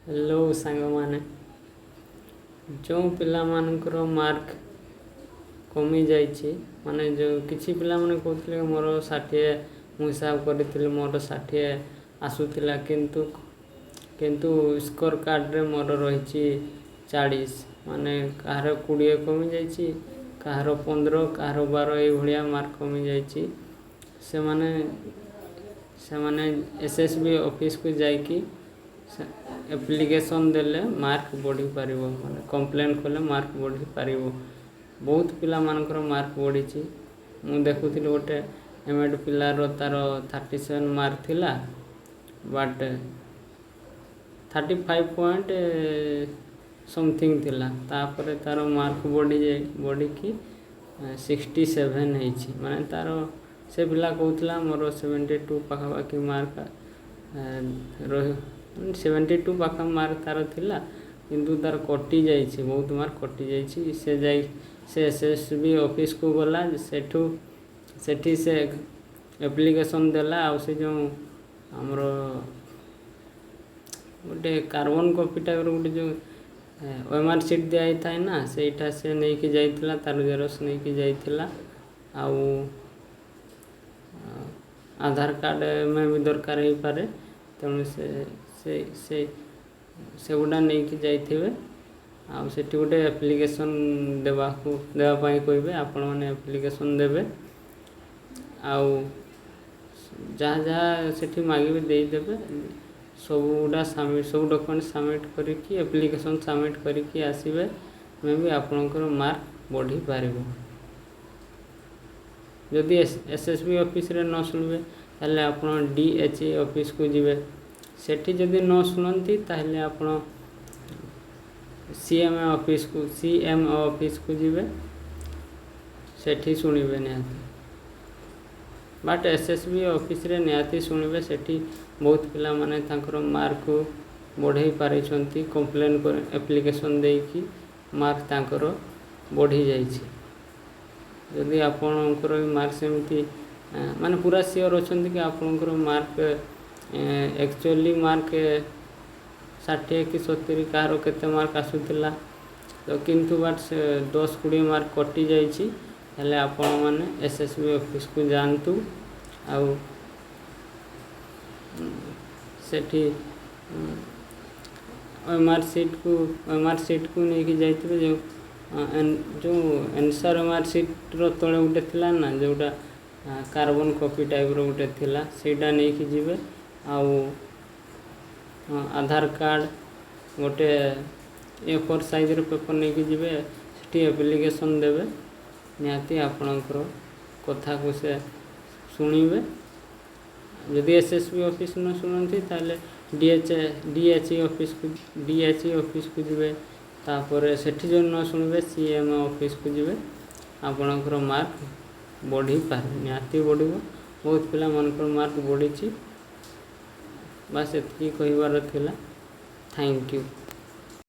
Hello सांग माने जो पिला मानकर मार्क कमी जाइए माने जो किसी पिला माने कहते मोर 60 मु हिसाब करी मोर 60 आसूला किंतु स्कोर कार्ड रे मोर रही 40 माने कहार 20 कमी जाइए कहार 15 कहार 12 ये मार्क कमी जाइए से माने एसएसबी ऑफिस को जाइकी एप्लिकेशन देले मार्क बढ़ी पार माने कंप्लेन कले मार्क बढ़ी पार बहुत पिला मानकर मार्क बढ़ी मु देखुली गोटे एमएड पिलार तार 37 मार्क थिला बट 35 पॉइंट समथिंग थिला तापर तार मार्क बढ़ी की 67 माने तार से पिला कहूला मोर 72 पाखापाखि मार्क रही 72 पाखा मार्क तार थिला किंतु तार कटि जाइए बहुत मार्क कटि जाइए से एसएसबी ऑफिस को गला सेठी से एप्लिकेशन देला आ से जो आमर गोटे कार्बन कॉपी टाइप गोटे जो ओएमआर सीट दिखाई था ना सेटा से नहीं कि जाइथिला तार जेरक्स नहीं कि जाइथिला आउ आधार कार्ड में भी दरकार हो पारे तेणु से गुड़ा नहीं कि जाइथिबे आ सेठी गोटे एप्लिकेशन देवाई कहे आपण मैंने एप्लिकेशन देवे आउ जहाँ जहाँ सेठी मागे देदेवे सबुटा सबमिट सब डॉक्यूमेंट सबमिट करके एप्लिकेशन सबमिट करके आसबे मे भी आपणकर मार्क बढ़ी पार जदि एसएसबी ऑफिस रे न शुणवे ताले आपण डीएचए ऑफिस को जिवे सेठी जदि न शुणती ताले आपण सीएमए ऑफिस को जिवे सेठी शुणवे निहाती बट एसएसबी ऑफिस रे निहाती शुणवे सेठी बहुत पिला माने तांकर मार्क को बढ़ई पारे कंप्लेन कर एप्लिकेशन देकी मार्क तांकर बढ़ी जाइए जदि आपणकर मार्क सेमती माने पूरा सियोर अच्छा कि आपणकर मार्क एक्चुअली मार्क 60 कि 70 कहार केते मार्क आसूला तो किंतु बट 10-20 मार्क कटि जाइए आपण मैंने एसएसबी ऑफिस को जातु आउ सेठी ओएमआर सीट को लेकिन जाइए जो एनसर ओएमआर सीट रो तले गोटे थिला ना जोटा कार्बन कॉपी टाइप रो गोटे थिला सेटा नहीं कि जिवे आउ आधार कार्ड गोटे A4 साइज रो पेपर नहीं कि जिवे सेठी एप्लिकेशन देवे निहाती आपणकर कथा को से शुणिबे जदि एसएसबी ऑफिस न शुणती ताले डीएचए ऑफिस को जिवे तापर सेठी जो न शुणवे सीएमए ऑफिस को जिवे आपणकर मार्क बढ़ी पारे निहाती बढ़िबो बहुत पिला मानकर मार्क बढ़ी बस एतकी कहिबार थिला थैंक यू।